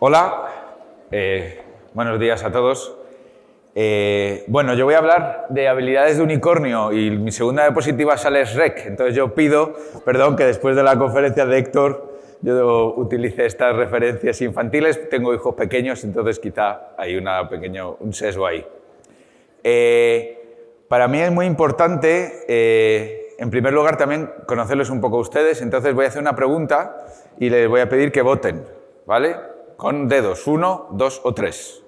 Hola, buenos días a todos. Bueno, yo voy a hablar de habilidades de unicornio y mi segunda diapositiva sale SREC. Entonces yo pido, perdón, que después de la conferencia de Héctor yo utilice estas referencias infantiles. Tengo hijos pequeños, entonces quizá hay un sesgo ahí. Para mí es muy importante, en primer lugar, también conocerles un poco a ustedes. Entonces voy a hacer una pregunta y les voy a pedir que voten, ¿vale? Con dedos, 1, 2 o 3.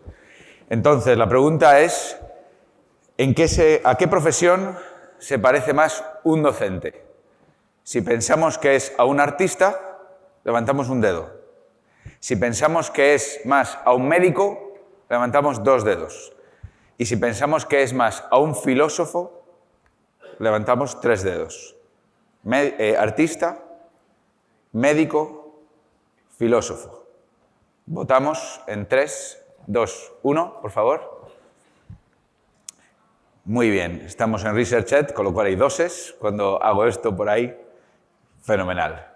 Entonces, la pregunta es, ¿a qué profesión se parece más un docente? Si pensamos que es a un artista, levantamos un dedo. Si pensamos que es más a un médico, levantamos 2 dedos. Y si pensamos que es más a un filósofo, levantamos 3 dedos. Artista, médico, filósofo. Votamos en 3, 2, 1, por favor. Muy bien, estamos en ResearchEd, con lo cual hay doses. Cuando hago esto por ahí, fenomenal.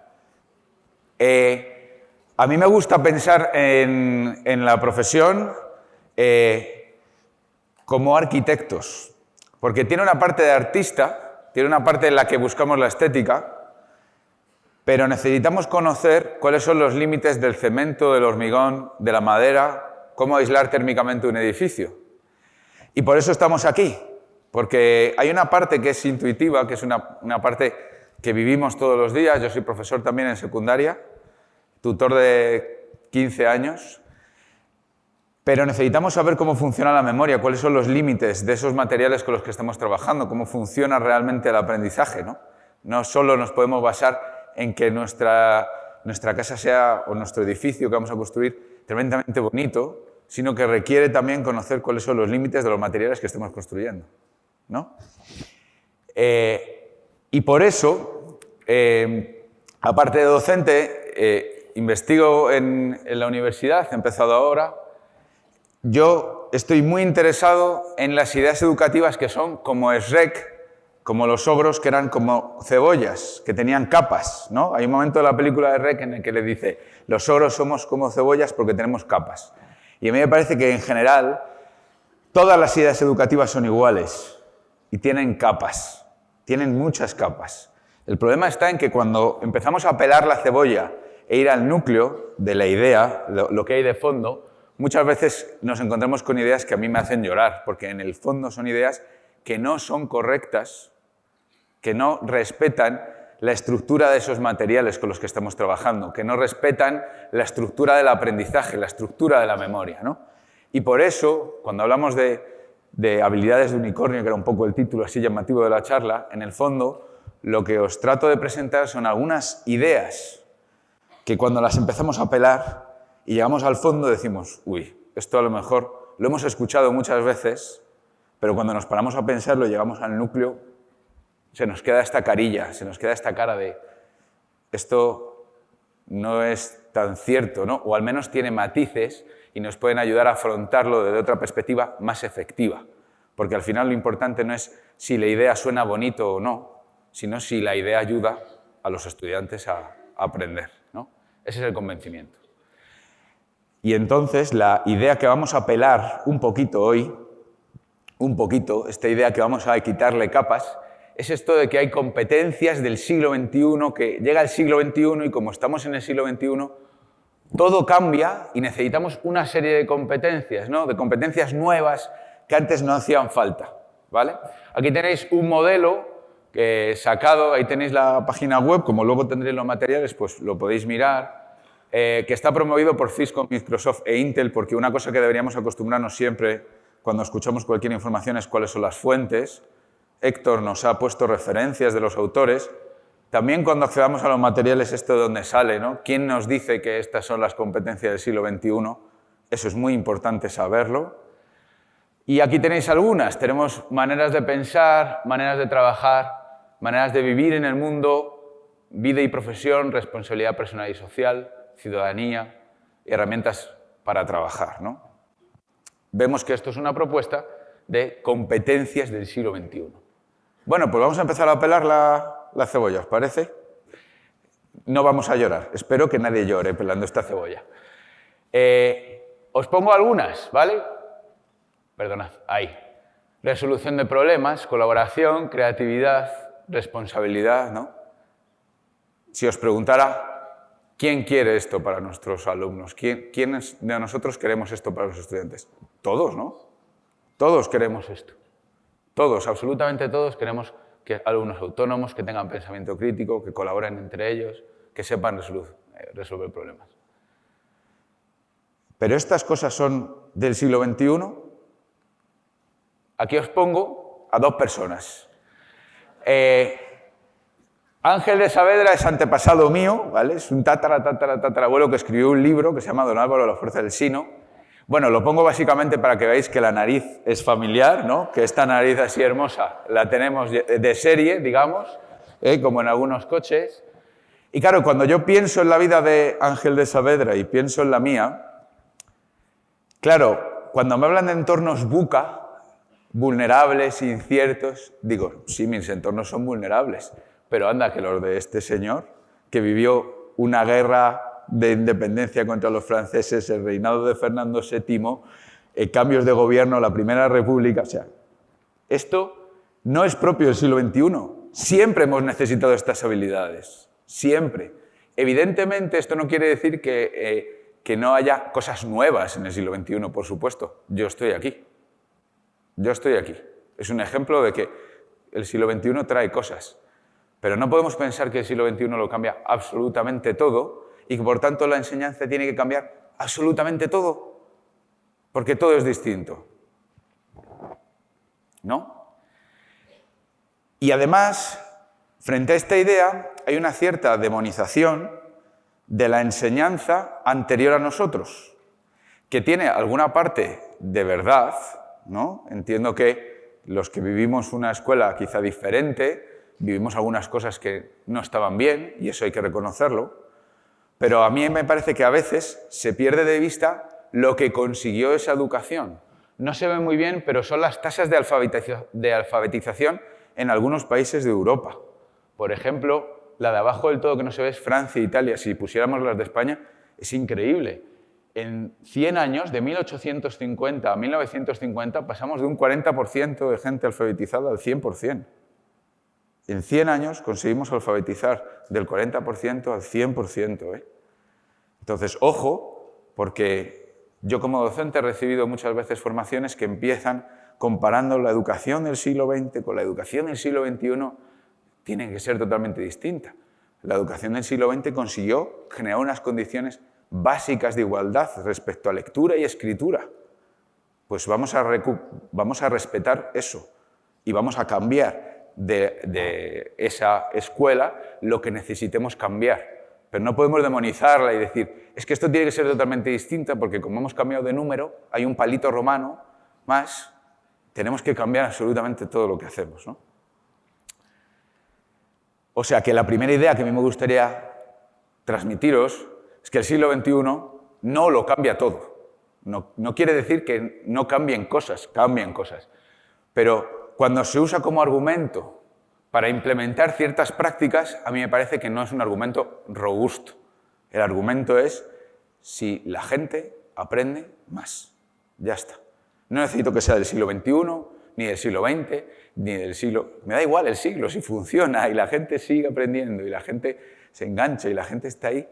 A mí me gusta pensar en la profesión como arquitectos, porque tiene una parte de artista, tiene una parte en la que buscamos la estética, pero necesitamos conocer cuáles son los límites del cemento, del hormigón, de la madera, cómo aislar térmicamente un edificio. Y por eso estamos aquí, porque hay una parte que es intuitiva, que es una parte que vivimos todos los días. Yo soy profesor también en secundaria, tutor de 15 años, pero necesitamos saber cómo funciona la memoria, cuáles son los límites de esos materiales con los que estamos trabajando, cómo funciona realmente el aprendizaje, ¿no? No solo nos podemos basar en que nuestra casa sea, o nuestro edificio que vamos a construir, tremendamente bonito, sino que requiere también conocer cuáles son los límites de los materiales que estemos construyendo, ¿no? Y por eso, aparte de docente, investigo en la universidad, he empezado ahora. Yo estoy muy interesado en las ideas educativas que son como SREC, como los ogros, que eran como cebollas, que tenían capas, ¿no? Hay un momento de la película de REC en el que le dice, los ogros somos como cebollas porque tenemos capas. Y a mí me parece que, en general, todas las ideas educativas son iguales y tienen capas, tienen muchas capas. El problema está en que cuando empezamos a pelar la cebolla e ir al núcleo de la idea, lo que hay de fondo, muchas veces nos encontramos con ideas que a mí me hacen llorar, porque en el fondo son ideas que no son correctas, que no respetan la estructura de esos materiales con los que estamos trabajando, que no respetan la estructura del aprendizaje, la estructura de la memoria, ¿no? Y por eso, cuando hablamos de habilidades de unicornio, que era un poco el título así llamativo de la charla, en el fondo lo que os trato de presentar son algunas ideas que cuando las empezamos a pelar y llegamos al fondo decimos, uy, esto a lo mejor lo hemos escuchado muchas veces, pero cuando nos paramos a pensarlo y llegamos al núcleo, se nos queda esta carilla, se nos queda esta cara de esto no es tan cierto, ¿no? O al menos tiene matices y nos pueden ayudar a afrontarlo desde otra perspectiva más efectiva. Porque al final lo importante no es si la idea suena bonito o no, sino si la idea ayuda a los estudiantes a aprender, ¿no? Ese es el convencimiento. Y entonces la idea que vamos a pelar un poquito hoy, esta idea que vamos a quitarle capas, es esto de que hay competencias del siglo XXI, que llega el siglo XXI y como estamos en el siglo XXI, todo cambia y necesitamos una serie de competencias, ¿no? De competencias nuevas que antes no hacían falta, ¿vale? Aquí tenéis un modelo que sacado, ahí tenéis la página web, como luego tendréis los materiales, pues lo podéis mirar, que está promovido por Cisco, Microsoft e Intel, porque una cosa que deberíamos acostumbrarnos siempre cuando escuchamos cualquier información es cuáles son las fuentes. Héctor nos ha puesto referencias de los autores. También cuando accedamos a los materiales, esto de dónde sale, ¿no? ¿Quién nos dice que estas son las competencias del siglo XXI? Eso es muy importante saberlo. Y aquí tenéis algunas. Tenemos maneras de pensar, maneras de trabajar, maneras de vivir en el mundo, vida y profesión, responsabilidad personal y social, ciudadanía y herramientas para trabajar, ¿no? Vemos que esto es una propuesta de competencias del siglo XXI. Bueno, pues vamos a empezar a pelar la cebolla, ¿os parece? No vamos a llorar. Espero que nadie llore pelando esta cebolla. Os pongo algunas, ¿vale? Perdonad, ahí. Resolución de problemas, colaboración, creatividad, responsabilidad, ¿no? Si os preguntara, ¿quién quiere esto para nuestros alumnos? ¿Quiénes de nosotros queremos esto para los estudiantes? Todos, ¿no? Todos queremos esto. Todos, absolutamente todos queremos que alumnos autónomos, que tengan pensamiento crítico, que colaboren entre ellos, que sepan resolver problemas. Pero estas cosas son del siglo XXI. Aquí os pongo a dos personas. Ángel de Saavedra es antepasado mío, ¿vale? Es un tatarabuelo que escribió un libro que se llama Don Álvaro, la fuerza del sino. Bueno, lo pongo básicamente para que veáis que la nariz es familiar, ¿no? Que esta nariz así hermosa la tenemos de serie, digamos, como en algunos coches. Y claro, cuando yo pienso en la vida de Ángel de Saavedra y pienso en la mía, claro, cuando me hablan de entornos VUCA, vulnerables, inciertos, digo, sí, mis entornos son vulnerables, pero anda que los de este señor, que vivió una guerra de independencia contra los franceses, el reinado de Fernando VII, cambios de gobierno, la Primera República, o sea, esto no es propio del siglo XXI. Siempre hemos necesitado estas habilidades, siempre. Evidentemente, esto no quiere decir que no haya cosas nuevas en el siglo XXI, por supuesto. Yo estoy aquí. Yo estoy aquí. Es un ejemplo de que el siglo XXI trae cosas. Pero no podemos pensar que el siglo XXI lo cambia absolutamente todo y que, por tanto, la enseñanza tiene que cambiar absolutamente todo, porque todo es distinto. ¿No? Y además, frente a esta idea, hay una cierta demonización de la enseñanza anterior a nosotros, que tiene alguna parte de verdad, ¿no? Entiendo que los que vivimos una escuela quizá diferente, vivimos algunas cosas que no estaban bien, y eso hay que reconocerlo, pero a mí me parece que a veces se pierde de vista lo que consiguió esa educación. No se ve muy bien, pero son las tasas de alfabetización en algunos países de Europa. Por ejemplo, la de abajo del todo que no se ve es Francia e Italia. Si pusiéramos las de España, es increíble. En 100 años, de 1850 a 1950, pasamos de un 40% de gente alfabetizada al 100%. En 100 años conseguimos alfabetizar del 40% al 100%. Entonces, ojo, porque yo como docente he recibido muchas veces formaciones que empiezan comparando la educación del siglo XX con la educación del siglo XXI, tienen que ser totalmente distintas. La educación del siglo XX consiguió generar unas condiciones básicas de igualdad respecto a lectura y escritura. Pues vamos a respetar eso y vamos a cambiar de esa escuela lo que necesitemos cambiar. Pero no podemos demonizarla y decir, es que esto tiene que ser totalmente distinto porque como hemos cambiado de número, hay un palito romano más, tenemos que cambiar absolutamente todo lo que hacemos, ¿no? O sea que la primera idea que a mí me gustaría transmitiros es que el siglo XXI no lo cambia todo. No quiere decir que no cambien cosas, cambian cosas. Pero cuando se usa como argumento para implementar ciertas prácticas, a mí me parece que no es un argumento robusto. El argumento es si la gente aprende más. Ya está. No necesito que sea del siglo XXI, ni del siglo XX, ni del siglo... Me da igual el siglo, si funciona y la gente sigue aprendiendo y la gente se engancha y la gente está ahí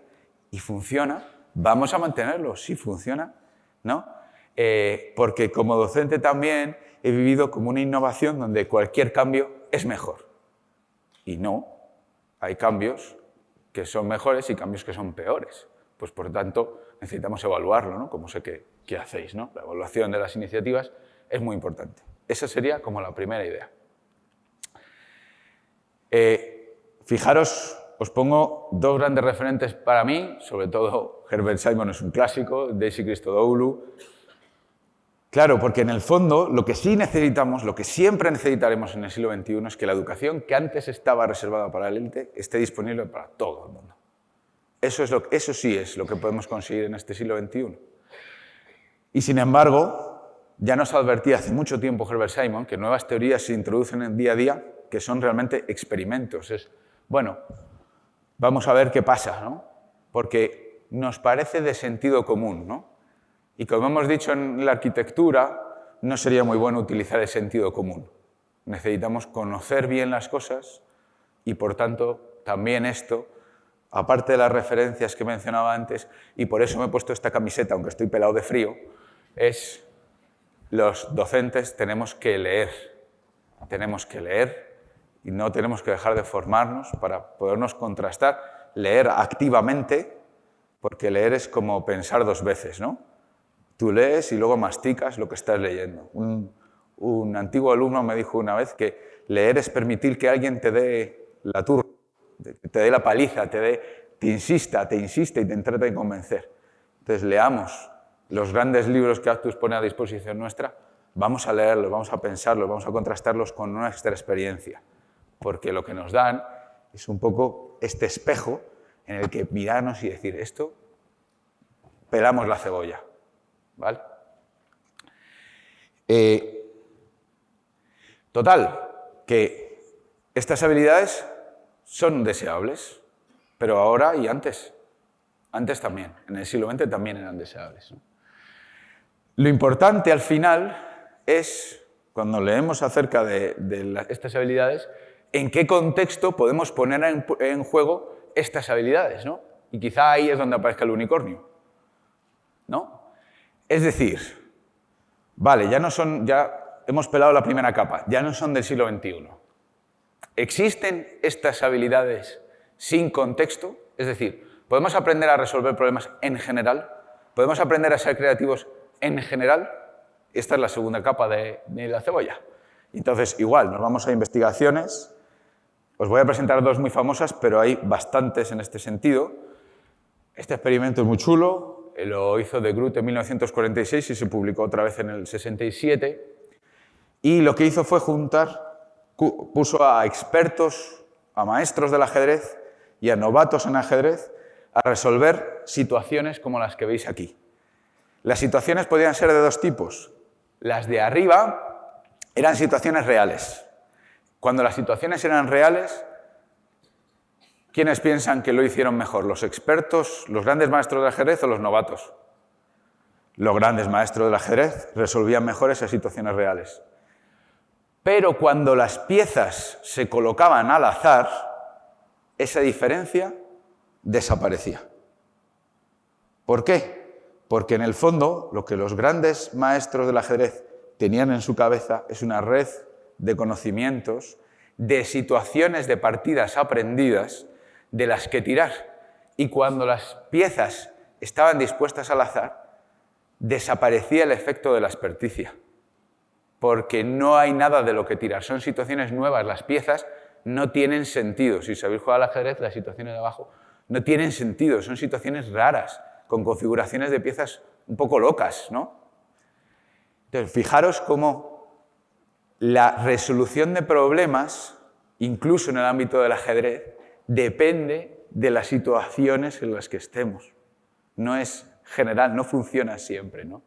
y funciona, vamos a mantenerlo, si funciona, ¿no? Porque como docente también he vivido como una innovación donde cualquier cambio es mejor. Y no, hay cambios que son mejores y cambios que son peores. Pues por tanto necesitamos evaluarlo, ¿no? Como sé que hacéis, ¿no? La evaluación de las iniciativas es muy importante. Esa sería como la primera idea. Fijaros, os pongo dos grandes referentes para mí, sobre todo Herbert Simon es un clásico, Daisy Christodoulou. Claro, porque en el fondo lo que sí necesitamos, lo que siempre necesitaremos en el siglo XXI es que la educación que antes estaba reservada para la élite esté disponible para todo el mundo. Eso sí es lo que podemos conseguir en este siglo XXI. Y sin embargo, ya nos advertía hace mucho tiempo Herbert Simon que nuevas teorías se introducen en día a día que son realmente experimentos. Bueno, vamos a ver qué pasa, ¿no? Porque nos parece de sentido común, ¿no? Y como hemos dicho en la arquitectura, no sería muy bueno utilizar el sentido común. Necesitamos conocer bien las cosas y, por tanto, también esto, aparte de las referencias que mencionaba antes, y por eso me he puesto esta camiseta, aunque estoy pelado de frío, es los docentes tenemos que leer. Tenemos que leer y no tenemos que dejar de formarnos para podernos contrastar, leer activamente, porque leer es como pensar dos veces, ¿no? Tú lees y luego masticas lo que estás leyendo. Un antiguo alumno me dijo una vez que leer es permitir que alguien te dé la turra, te dé la paliza, te insista y te trate de convencer. Entonces, leamos los grandes libros que Actus pone a disposición nuestra, vamos a leerlos, vamos a pensarlos, vamos a contrastarlos con nuestra experiencia, porque lo que nos dan es un poco este espejo en el que mirarnos y decir, esto, pelamos la cebolla, ¿vale? Total, que estas habilidades son deseables, pero ahora y antes también, en el siglo XX también eran deseables, ¿no? Lo importante al final es, cuando leemos acerca de estas habilidades, en qué contexto podemos poner en juego estas habilidades, ¿no? Y quizá ahí es donde aparezca el unicornio, ¿no? Es decir, vale, ya hemos pelado la primera capa, ya no son del siglo XXI. ¿Existen estas habilidades sin contexto? Es decir, ¿podemos aprender a resolver problemas en general? ¿Podemos aprender a ser creativos en general? Esta es la segunda capa de la cebolla. Entonces, igual, nos vamos a investigaciones. Os voy a presentar dos muy famosas, pero hay bastantes en este sentido. Este experimento es muy chulo. Lo hizo de Groot en 1946 y se publicó otra vez en el 67. Y lo que hizo fue puso a expertos, a maestros del ajedrez y a novatos en ajedrez a resolver situaciones como las que veis aquí. Las situaciones podían ser de dos tipos. Las de arriba eran situaciones reales. Cuando las situaciones eran reales, ¿quiénes piensan que lo hicieron mejor? ¿Los expertos, los grandes maestros del ajedrez o los novatos? Los grandes maestros del ajedrez resolvían mejor esas situaciones reales. Pero cuando las piezas se colocaban al azar, esa diferencia desaparecía. ¿Por qué? Porque en el fondo lo que los grandes maestros del ajedrez tenían en su cabeza es una red de conocimientos, de situaciones de partidas aprendidas de las que tirar. Y cuando las piezas estaban dispuestas al azar, desaparecía el efecto de la experticia. Porque no hay nada de lo que tirar. Son situaciones nuevas. Las piezas no tienen sentido. Si sabéis jugar al ajedrez, las situaciones de abajo no tienen sentido. Son situaciones raras, con configuraciones de piezas un poco locas, ¿no? Entonces, fijaros cómo la resolución de problemas, incluso en el ámbito del ajedrez, depende de las situaciones en las que estemos. No es general, no funciona siempre, ¿no?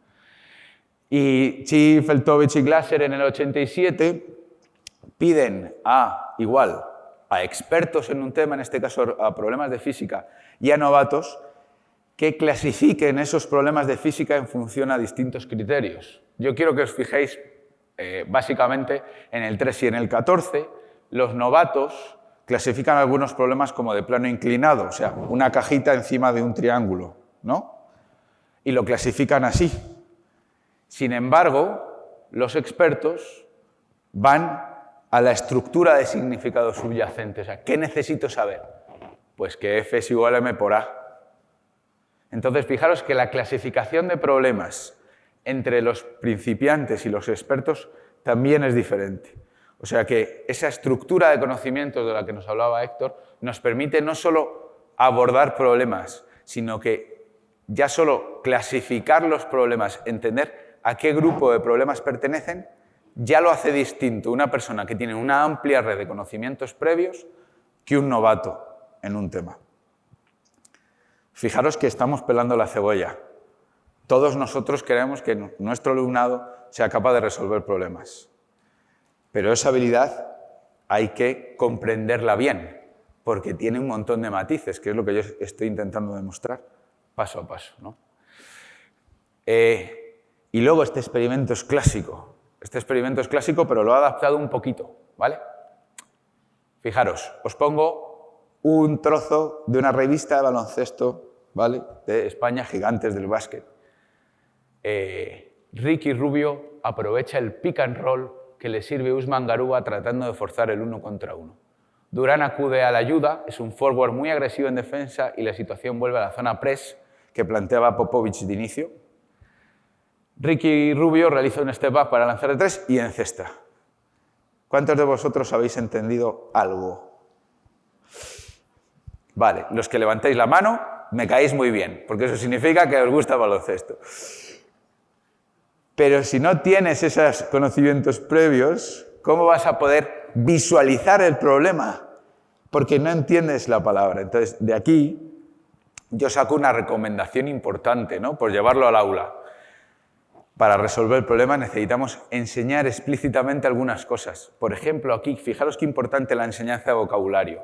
Y Chi, Feltovich y Glasser en el 87 piden a expertos en un tema, en este caso a problemas de física, y a novatos, que clasifiquen esos problemas de física en función a distintos criterios. Yo quiero que os fijéis básicamente en el 3 y en el 14. Los novatos clasifican algunos problemas como de plano inclinado, o sea, una cajita encima de un triángulo, ¿no? Y lo clasifican así. Sin embargo, los expertos van a la estructura de significado subyacente. O sea, ¿qué necesito saber? Pues que F es igual a M por A. Entonces, fijaros que la clasificación de problemas entre los principiantes y los expertos también es diferente. O sea que esa estructura de conocimientos de la que nos hablaba Héctor nos permite no solo abordar problemas, sino que ya solo clasificar los problemas, entender a qué grupo de problemas pertenecen, ya lo hace distinto una persona que tiene una amplia red de conocimientos previos que un novato en un tema. Fijaros que estamos pelando la cebolla. Todos nosotros queremos que nuestro alumnado sea capaz de resolver problemas. Pero esa habilidad hay que comprenderla bien, porque tiene un montón de matices, que es lo que yo estoy intentando demostrar paso a paso, ¿no? Y luego este experimento es clásico. Este experimento es clásico, pero lo he adaptado un poquito, ¿vale? Fijaros, os pongo un trozo de una revista de baloncesto, ¿vale?, de España, Gigantes del Básquet. Ricky Rubio aprovecha el pick and roll que le sirve Usman Garuba tratando de forzar el 1 contra 1. Durán acude a la ayuda, es un forward muy agresivo en defensa y la situación vuelve a la zona press que planteaba Popovich de inicio. Ricky Rubio realiza un step back para lanzar de 3 y encesta. ¿Cuántos de vosotros habéis entendido algo? Vale, los que levantáis la mano me caéis muy bien, porque eso significa que os gusta el baloncesto. Pero si no tienes esos conocimientos previos, ¿cómo vas a poder visualizar el problema? Porque no entiendes la palabra. Entonces, de aquí yo saco una recomendación importante, ¿no?, por llevarlo al aula. Para resolver el problema necesitamos enseñar explícitamente algunas cosas. Por ejemplo, aquí, fijaros qué importante la enseñanza de vocabulario.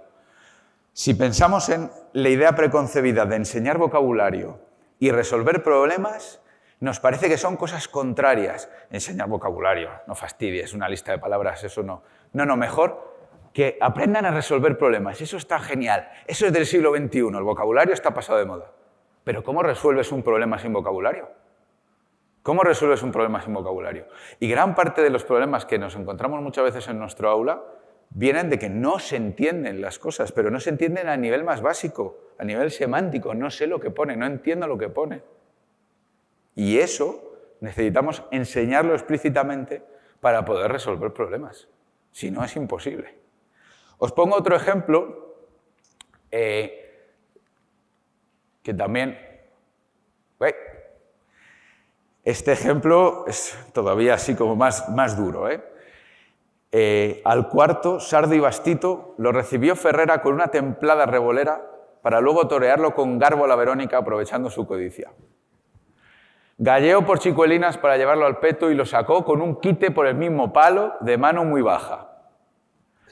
Si pensamos en la idea preconcebida de enseñar vocabulario y resolver problemas, nos parece que son cosas contrarias. Enseñar vocabulario, no fastidies, una lista de palabras, eso no. No, mejor que aprendan a resolver problemas. Eso está genial. Eso es del siglo XXI, el vocabulario está pasado de moda. Pero ¿cómo resuelves un problema sin vocabulario? ¿Cómo resuelves un problema sin vocabulario? Y gran parte de los problemas que nos encontramos muchas veces en nuestro aula vienen de que no se entienden las cosas, pero no se entienden a nivel más básico, a nivel semántico. No sé lo que pone, no entiendo lo que pone. Y eso necesitamos enseñarlo explícitamente para poder resolver problemas. Si no, es imposible. Os pongo otro ejemplo que también... Este ejemplo es todavía así como más duro, al cuarto, Sardo y Bastito lo recibió Ferrera con una templada revolera para luego torearlo con garbo a la Verónica aprovechando su codicia. Galleó por chicuelinas para llevarlo al peto y lo sacó con un quite por el mismo palo de mano muy baja.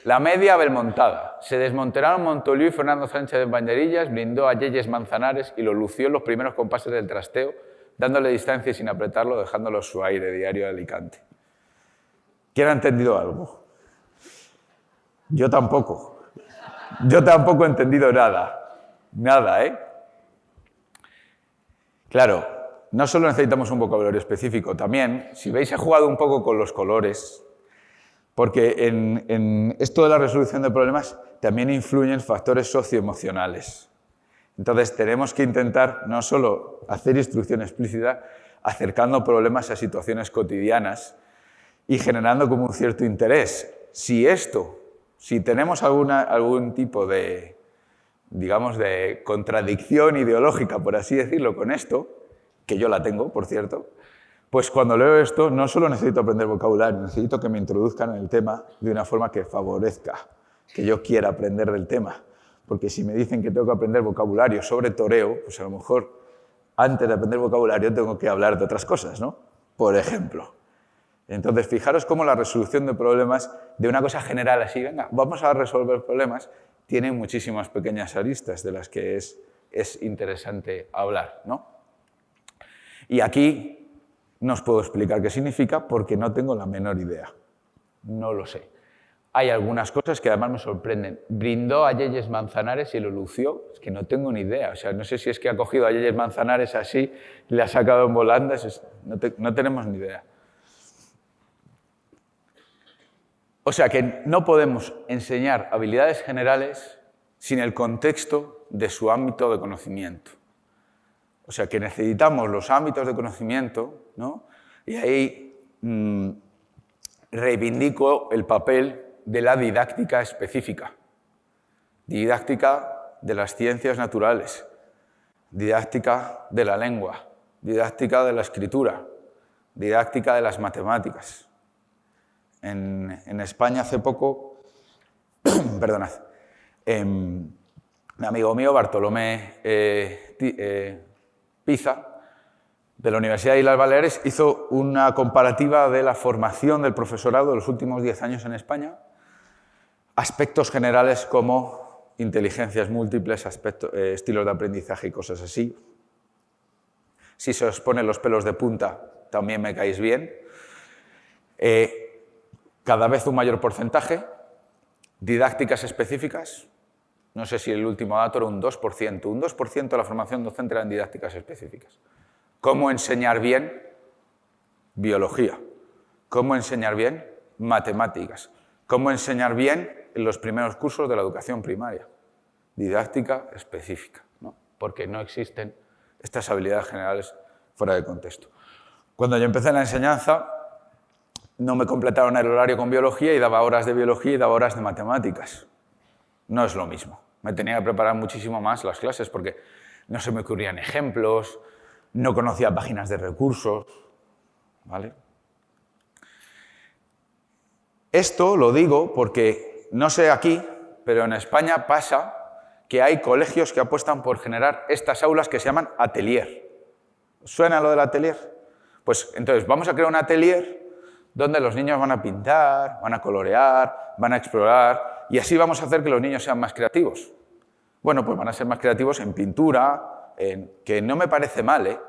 La media belmontada. Se desmonteraron Montoliu y Fernando Sánchez de Banderillas, blindó a Yeyes Manzanares y lo lució en los primeros compases del trasteo, dándole distancia y sin apretarlo, dejándolo su aire diario de Alicante. ¿Quién ha entendido algo? Yo tampoco. Yo tampoco he entendido nada. Nada, Claro, no solo necesitamos un vocabulario específico, también, si veis, he jugado un poco con los colores, porque en esto de la resolución de problemas también influyen factores socioemocionales. Entonces, tenemos que intentar no solo hacer instrucción explícita, acercando problemas a situaciones cotidianas y generando como un cierto interés. Si tenemos algún tipo de, digamos, de contradicción ideológica, por así decirlo, con esto, que yo la tengo, por cierto, pues cuando leo esto no solo necesito aprender vocabulario, necesito que me introduzcan en el tema de una forma que favorezca, que yo quiera aprender del tema. Porque si me dicen que tengo que aprender vocabulario sobre toreo, pues a lo mejor antes de aprender vocabulario tengo que hablar de otras cosas, ¿no? Por ejemplo. Entonces, fijaros cómo la resolución de problemas, de una cosa general así, venga, vamos a resolver problemas, tiene muchísimas pequeñas aristas de las que es interesante hablar, ¿no? Y aquí no os puedo explicar qué significa porque no tengo la menor idea. No lo sé. Hay algunas cosas que además me sorprenden. Brindó a Yeyes Manzanares y lo lució. Es que no tengo ni idea. O sea, no sé si es que ha cogido a Yeyes Manzanares así y le ha sacado en volandas. No tenemos ni idea. O sea que no podemos enseñar habilidades generales sin el contexto de su ámbito de conocimiento. O sea que necesitamos los ámbitos de conocimiento, ¿no? Y ahí reivindico el papel de la didáctica específica, didáctica de las ciencias naturales, didáctica de la lengua, didáctica de la escritura, didáctica de las matemáticas. En España hace poco, perdonad, un amigo mío, Bartolomé Piza, de la Universidad de Islas Baleares, hizo una comparativa de la formación del profesorado de los últimos 10 años en España, aspectos generales como inteligencias múltiples, estilos de aprendizaje y cosas así. Si se os ponen los pelos de punta, también me caéis bien. Cada vez un mayor porcentaje. Didácticas específicas. No sé si el último dato era un 2%. Un 2% de la formación docente era en didácticas específicas. ¿Cómo enseñar bien biología? ¿Cómo enseñar bien matemáticas? ¿Cómo enseñar bien en los primeros cursos de la educación primaria? Didáctica específica, ¿no? Porque no existen estas habilidades generales fuera de contexto. Cuando yo empecé en la enseñanza, no me completaron el horario con biología y daba horas de biología y daba horas de matemáticas. No es lo mismo. Me tenía que preparar muchísimo más las clases porque no se me ocurrían ejemplos, no conocía páginas de recursos, ¿vale? Esto lo digo porque, no sé aquí, pero en España pasa que hay colegios que apuestan por generar estas aulas que se llaman atelier. ¿Suena lo del atelier? Pues entonces vamos a crear un atelier donde los niños van a pintar, van a colorear, van a explorar y así vamos a hacer que los niños sean más creativos. Bueno, pues van a ser más creativos en pintura, que no me parece mal,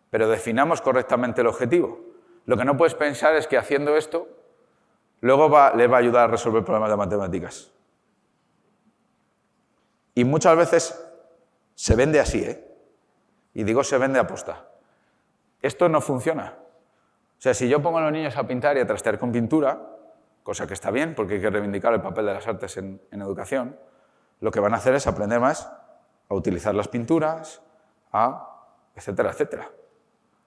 pero definamos correctamente el objetivo. Lo que no puedes pensar es que haciendo esto, luego les va a ayudar a resolver problemas de matemáticas. Y muchas veces se vende así, y digo se vende aposta. Esto no funciona. O sea, si yo pongo a los niños a pintar y a trastear con pintura, cosa que está bien porque hay que reivindicar el papel de las artes en educación, lo que van a hacer es aprender más a utilizar las pinturas, etcétera, etcétera.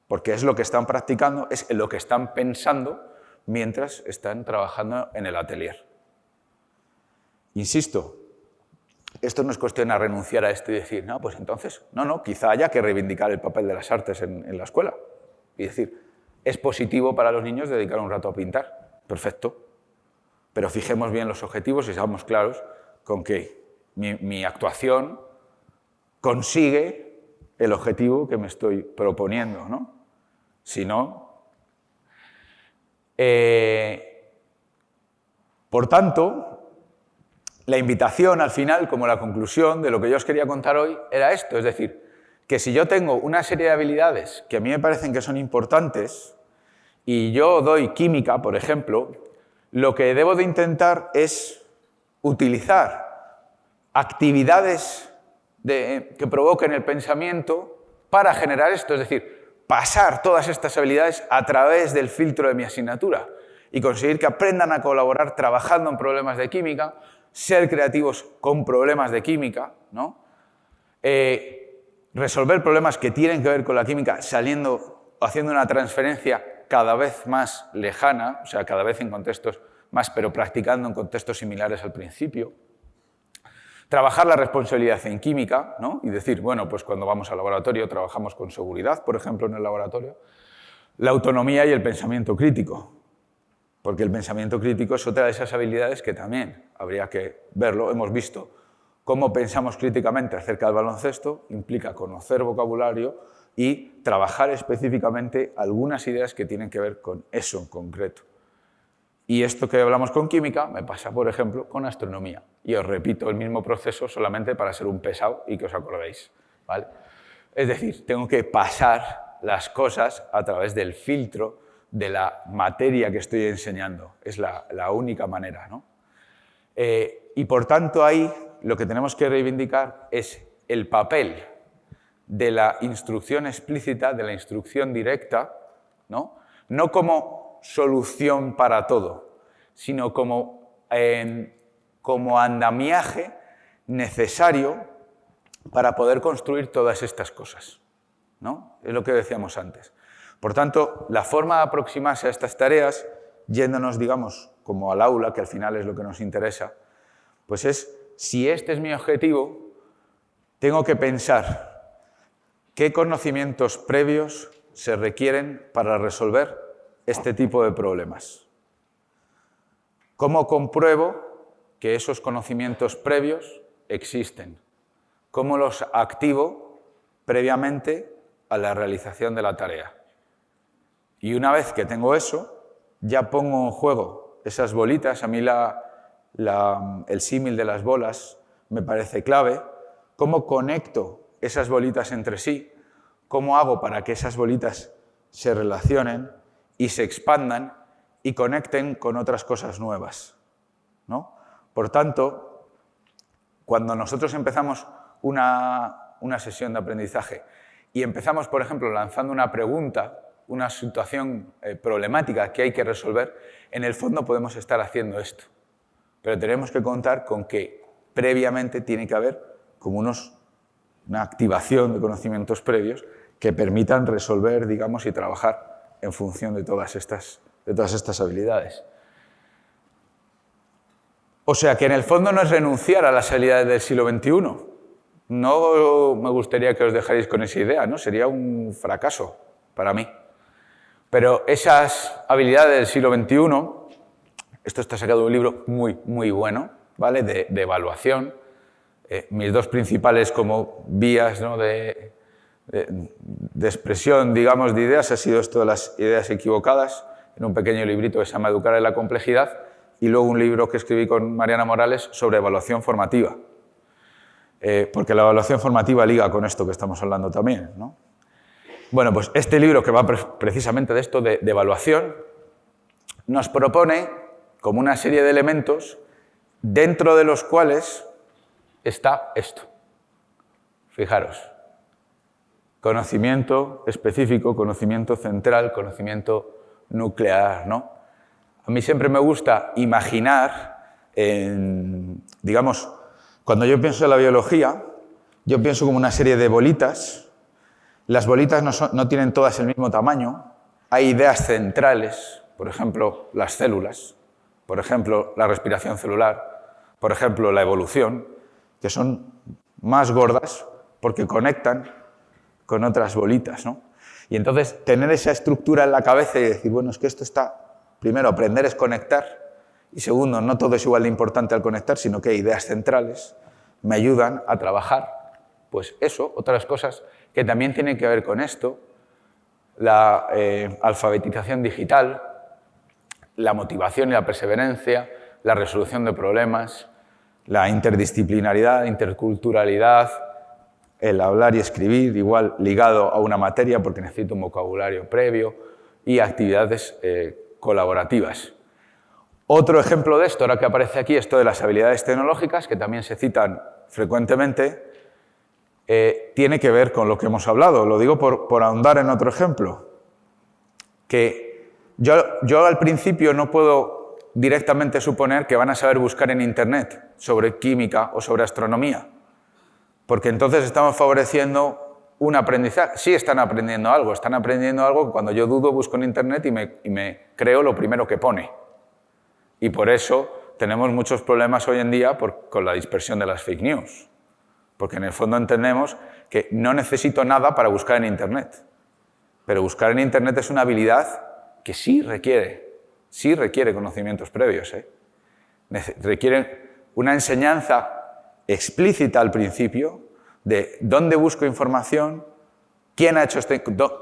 Porque es lo que están practicando, es lo que están pensando mientras están trabajando en el atelier. Insisto, esto no es cuestión de renunciar a esto y decir, no, pues entonces, no, quizá haya que reivindicar el papel de las artes en la escuela. Y decir, es positivo para los niños dedicar un rato a pintar. Perfecto. Pero fijemos bien los objetivos y seamos claros con que mi actuación consigue el objetivo que me estoy proponiendo, ¿no? Si no... por tanto, la invitación al final, como la conclusión de lo que yo os quería contar hoy, era esto, es decir, que si yo tengo una serie de habilidades que a mí me parecen que son importantes y yo doy química, por ejemplo, lo que debo de intentar es utilizar actividades que provoquen el pensamiento para generar esto, es decir, pasar todas estas habilidades a través del filtro de mi asignatura y conseguir que aprendan a colaborar trabajando en problemas de química, ser creativos con problemas de química, ¿no? Resolver problemas que tienen que ver con la química haciendo una transferencia cada vez más lejana, o sea, cada vez en contextos más, pero practicando en contextos similares al principio. Trabajar la responsabilidad en química, ¿no? Y decir, bueno, pues cuando vamos al laboratorio trabajamos con seguridad, por ejemplo, en el laboratorio. La autonomía y el pensamiento crítico, porque el pensamiento crítico es otra de esas habilidades que también habría que verlo. Hemos visto cómo pensamos críticamente acerca del baloncesto, implica conocer vocabulario y trabajar específicamente algunas ideas que tienen que ver con eso en concreto. Y esto que hablamos con química me pasa, por ejemplo, con astronomía. Y os repito el mismo proceso solamente para ser un pesado y que os acordéis, ¿vale? Es decir, tengo que pasar las cosas a través del filtro de la materia que estoy enseñando. Es la única manera, ¿no? Y por tanto ahí lo que tenemos que reivindicar es el papel de la instrucción explícita, de la instrucción directa, ¿no? No como solución para todo, sino como andamiaje necesario para poder construir todas estas cosas, ¿no? Es lo que decíamos antes. Por tanto, la forma de aproximarse a estas tareas, yéndonos, digamos, como al aula, que al final es lo que nos interesa, pues es, si este es mi objetivo, tengo que pensar qué conocimientos previos se requieren para resolver este tipo de problemas. ¿Cómo compruebo que esos conocimientos previos existen? ¿Cómo los activo previamente a la realización de la tarea? Y una vez que tengo eso, ya pongo en juego esas bolitas. A mí el símil de las bolas me parece clave. ¿Cómo conecto esas bolitas entre sí? ¿cómo hago para que esas bolitas se relacionen y se expandan y conecten con otras cosas nuevas, ¿no? Por tanto, cuando nosotros empezamos una sesión de aprendizaje y empezamos, por ejemplo, lanzando una pregunta, una situación problemática que hay que resolver, en el fondo podemos estar haciendo esto. Pero tenemos que contar con que previamente tiene que haber como una activación de conocimientos previos que permitan resolver, digamos, y trabajar en función de todas estas habilidades. O sea que en el fondo no es renunciar a las habilidades del siglo XXI. No me gustaría que os dejarais con esa idea, ¿no? Sería un fracaso para mí. Pero esas habilidades del siglo XXI, esto está sacado de un libro muy, muy bueno, ¿vale? De evaluación. Mis dos principales como vías, ¿no? de expresión, digamos, de ideas ha sido esto de las ideas equivocadas, en un pequeño librito que se llama Educar en la complejidad, y luego un libro que escribí con Mariana Morales sobre evaluación formativa. Porque la evaluación formativa liga con esto que estamos hablando también, ¿no? Bueno, pues este libro que va precisamente de esto de evaluación nos propone como una serie de elementos dentro de los cuales está esto. Fijaros, conocimiento específico, conocimiento central, conocimiento nuclear, ¿no? A mí siempre me gusta imaginar, digamos, cuando yo pienso en la biología, yo pienso como una serie de bolitas. Las bolitas no tienen todas el mismo tamaño. Hay ideas centrales, por ejemplo, las células, por ejemplo, la respiración celular, por ejemplo, la evolución, que son más gordas porque conectan con otras bolitas, ¿no? Y entonces tener esa estructura en la cabeza y decir, bueno, es que esto está, primero, aprender es conectar, y segundo, no todo es igual de importante al conectar, sino que hay ideas centrales, me ayudan a trabajar, pues eso, otras cosas que también tienen que ver con esto, la alfabetización digital, la motivación y la perseverancia, la resolución de problemas, la interdisciplinaridad, interculturalidad, el hablar y escribir, igual ligado a una materia porque necesito un vocabulario previo, y actividades colaborativas. Otro ejemplo de esto, ahora que aparece aquí, esto de las habilidades tecnológicas, que también se citan frecuentemente, tiene que ver con lo que hemos hablado. Lo digo por ahondar en otro ejemplo. Que yo al principio no puedo directamente suponer que van a saber buscar en Internet sobre química o sobre astronomía, porque entonces estamos favoreciendo un aprendizaje. Sí están aprendiendo algo que cuando yo dudo busco en Internet y me creo lo primero que pone. Y por eso tenemos muchos problemas hoy en día con la dispersión de las fake news. Porque en el fondo entendemos que no necesito nada para buscar en Internet. Pero buscar en Internet es una habilidad que sí requiere conocimientos previos. Requiere una enseñanza explícita al principio de dónde busco información, quién ha hecho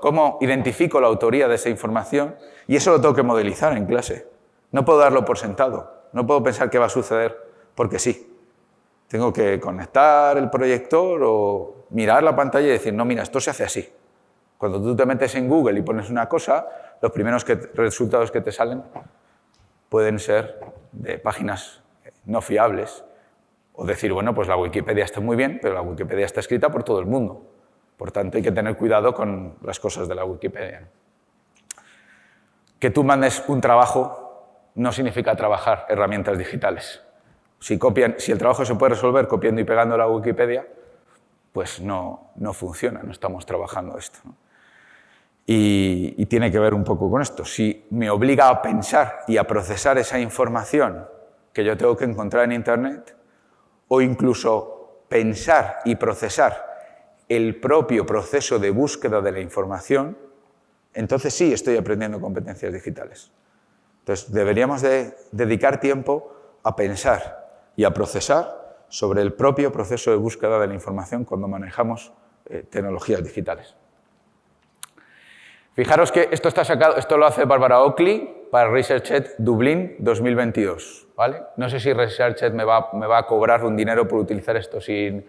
cómo identifico la autoría de esa información, y eso lo tengo que modelizar en clase. No puedo darlo por sentado, no puedo pensar qué va a suceder porque sí. Tengo que conectar el proyector o mirar la pantalla y decir, no, mira, esto se hace así. Cuando tú te metes en Google y pones una cosa, los primeros resultados que te salen pueden ser de páginas no fiables. O decir, bueno, pues la Wikipedia está muy bien, pero la Wikipedia está escrita por todo el mundo. Por tanto, hay que tener cuidado con las cosas de la Wikipedia. Que tú mandes un trabajo no significa trabajar herramientas digitales. Si el trabajo se puede resolver copiando y pegando la Wikipedia, pues no funciona, no estamos trabajando esto, ¿no? Y tiene que ver un poco con esto. Si me obliga a pensar y a procesar esa información que yo tengo que encontrar en Internet, o incluso pensar y procesar el propio proceso de búsqueda de la información, entonces sí estoy aprendiendo competencias digitales. Entonces deberíamos de dedicar tiempo a pensar y a procesar sobre el propio proceso de búsqueda de la información cuando manejamos tecnologías digitales. Fijaros que esto lo hace Barbara Oakley para ResearchED Dublín 2022, ¿vale? No sé si ResearchED me va a cobrar un dinero por utilizar esto sin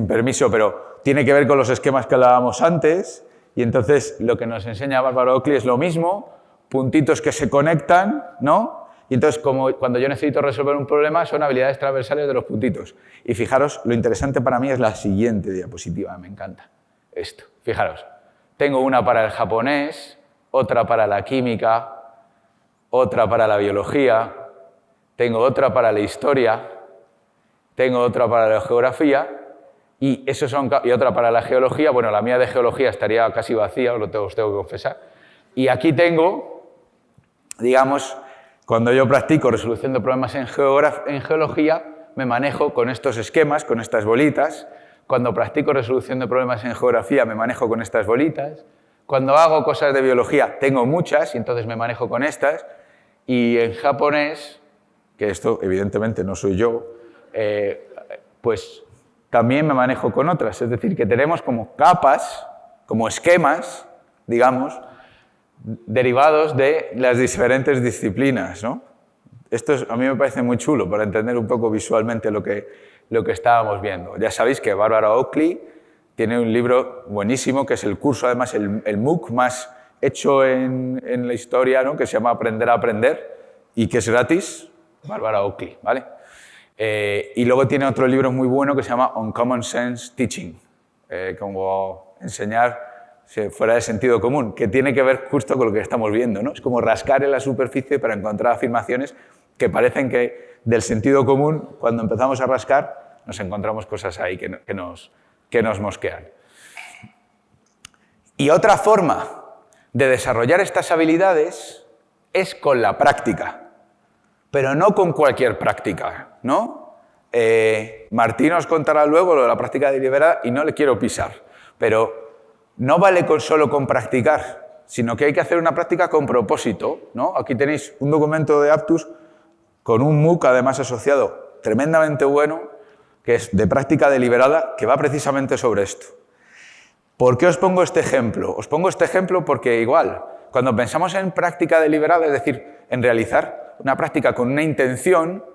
permiso, pero tiene que ver con los esquemas que hablábamos antes, y entonces lo que nos enseña Bárbara Oakley es lo mismo, puntitos que se conectan, ¿no? Y entonces, como cuando yo necesito resolver un problema, son habilidades transversales de los puntitos. Y fijaros, lo interesante para mí es la siguiente diapositiva, me encanta esto. Fijaros, tengo una para el japonés, otra para la química, otra para la biología, tengo otra para la historia, tengo otra para la geografía y otra para la geología. Bueno, la mía de geología estaría casi vacía, os tengo que confesar. Y aquí tengo, digamos, cuando yo practico resolución de problemas en geología, me manejo con estos esquemas, con estas bolitas. Cuando practico resolución de problemas en geografía, me manejo con estas bolitas. Cuando hago cosas de biología, tengo muchas y entonces me manejo con estas. Y en japonés, que esto evidentemente no soy yo, pues también me manejo con otras. Es decir, que tenemos como capas, como esquemas, digamos, derivados de las diferentes disciplinas, ¿no? Esto a mí me parece muy chulo para entender un poco visualmente lo que estábamos viendo. Ya sabéis que Bárbara Oakley tiene un libro buenísimo, que es el curso, además, el MOOC más hecho en la historia, ¿no? Que se llama Aprender a Aprender y que es gratis, Bárbara Oakley, ¿vale? Y luego tiene otro libro muy bueno que se llama On Common Sense Teaching, como enseñar fuera de sentido común, que tiene que ver justo con lo que estamos viendo, ¿no? Es como rascar en la superficie para encontrar afirmaciones que parecen que del sentido común, cuando empezamos a rascar, nos encontramos cosas ahí que nos mosquean. Y otra forma de desarrollar estas habilidades es con la práctica, pero no con cualquier práctica, ¿no? Martín os contará luego lo de la práctica deliberada y no le quiero pisar, pero no vale solo con practicar, sino que hay que hacer una práctica con propósito, ¿no? Aquí tenéis un documento de Aptus con un MOOC además asociado tremendamente bueno, que es de práctica deliberada, que va precisamente sobre esto. ¿Por qué os pongo este ejemplo? Os pongo este ejemplo porque igual, cuando pensamos en práctica deliberada, es decir, en realizar una práctica con una intención,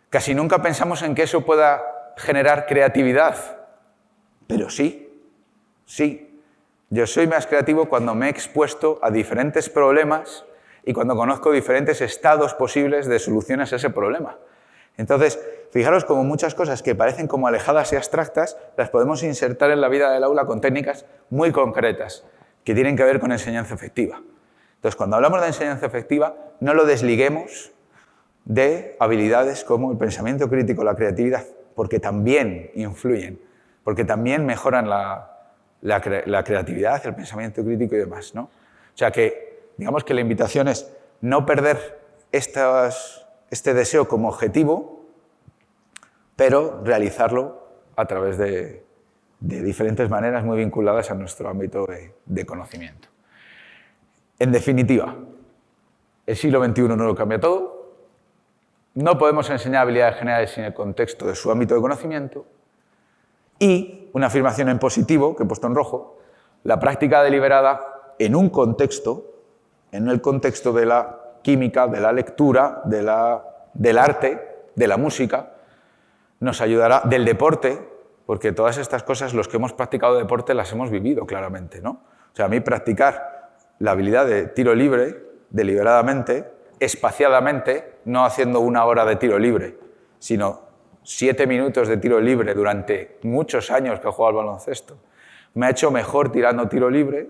casi nunca pensamos en que eso pueda generar creatividad. Pero sí. Yo soy más creativo cuando me he expuesto a diferentes problemas y cuando conozco diferentes estados posibles de soluciones a ese problema. Entonces, fijaros como muchas cosas que parecen como alejadas y abstractas, las podemos insertar en la vida del aula con técnicas muy concretas que tienen que ver con enseñanza efectiva. Entonces, cuando hablamos de enseñanza efectiva, no lo desliguemos de habilidades como el pensamiento crítico, la creatividad, porque también influyen, porque también mejoran la creatividad, el pensamiento crítico y demás, ¿no? O sea que, digamos que la invitación es no perder este deseo como objetivo, pero realizarlo a través de diferentes maneras muy vinculadas a nuestro ámbito de conocimiento. En definitiva, el siglo XXI no lo cambia todo, no podemos enseñar habilidades generales sin el contexto de su ámbito de conocimiento y una afirmación en positivo, que he puesto en rojo, la práctica deliberada en un contexto, en el contexto de la química, de la lectura, del arte, de la música, nos ayudará, del deporte, porque todas estas cosas, los que hemos practicado deporte, las hemos vivido claramente, ¿no? O sea, a mí practicar la habilidad de tiro libre, deliberadamente, espaciadamente, no haciendo 1 hora de tiro libre, sino 7 minutos de tiro libre durante muchos años que he jugado al baloncesto, me ha hecho mejor tirando tiro libre,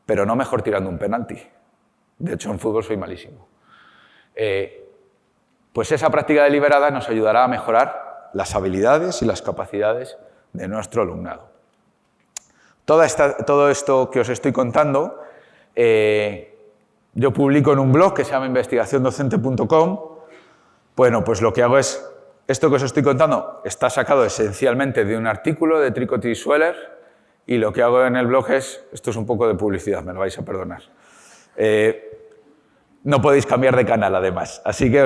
pero no mejor tirando un penalti. De hecho, en fútbol soy malísimo. Pues esa práctica deliberada nos ayudará a mejorar las habilidades y las capacidades de nuestro alumnado. Todo esto que os estoy contando, yo publico en un blog que se llama investigaciondocente.com. Bueno, pues lo que hago es, esto que os estoy contando está sacado esencialmente de un artículo de Tricot y Sweller, y lo que hago en el blog es, esto es un poco de publicidad, me lo vais a perdonar. No podéis cambiar de canal, además, así que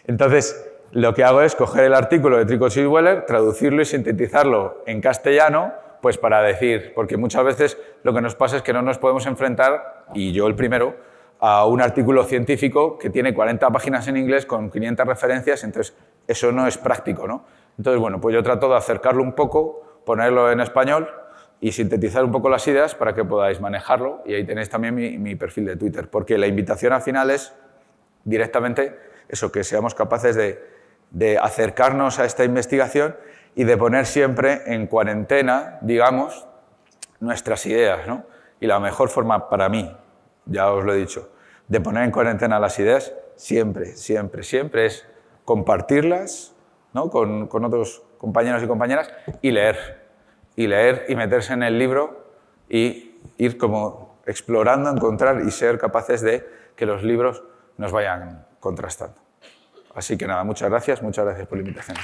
Entonces, lo que hago es coger el artículo de Tricot y Sweller, traducirlo y sintetizarlo en castellano, pues para decir, porque muchas veces lo que nos pasa es que no nos podemos enfrentar, y yo el primero, a un artículo científico que tiene 40 páginas en inglés con 500 referencias, entonces eso no es práctico, ¿no? Entonces, bueno, pues yo trato de acercarlo un poco ponerlo en español y sintetizar un poco las ideas para que podáis manejarlo. Y ahí tenéis también mi perfil de Twitter, porque la invitación al final es directamente eso, que seamos capaces de acercarnos a esta investigación y de poner siempre en cuarentena, digamos, nuestras ideas, ¿no? Y la mejor forma para mí, ya os lo he dicho, de poner en cuarentena las ideas, siempre, siempre, siempre es compartirlas, ¿no? con otros compañeros y compañeras y leer y meterse en el libro y ir como explorando, encontrar y ser capaces de que los libros nos vayan contrastando. Así que nada, muchas gracias por la invitación.